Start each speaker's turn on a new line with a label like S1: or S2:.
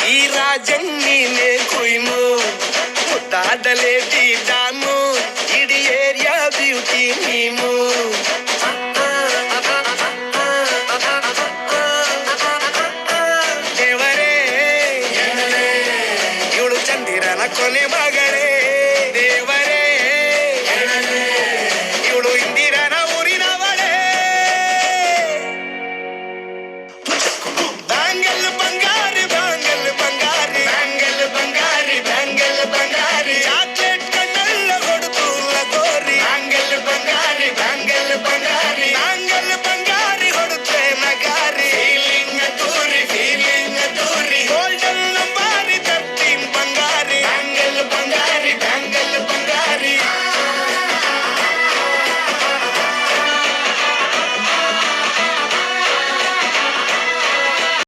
S1: ಈ ರಾಜಣ್ಣೀನೇ ಕುಯ್ನು ಮುದ್ದಾದಲೇ ದಾನು ಇಡೀ area beauty ನೀನು ದೇವರೇ ಇವಳು ಚಂದಿರನ ಕೊನೆ ಮಾಡಿ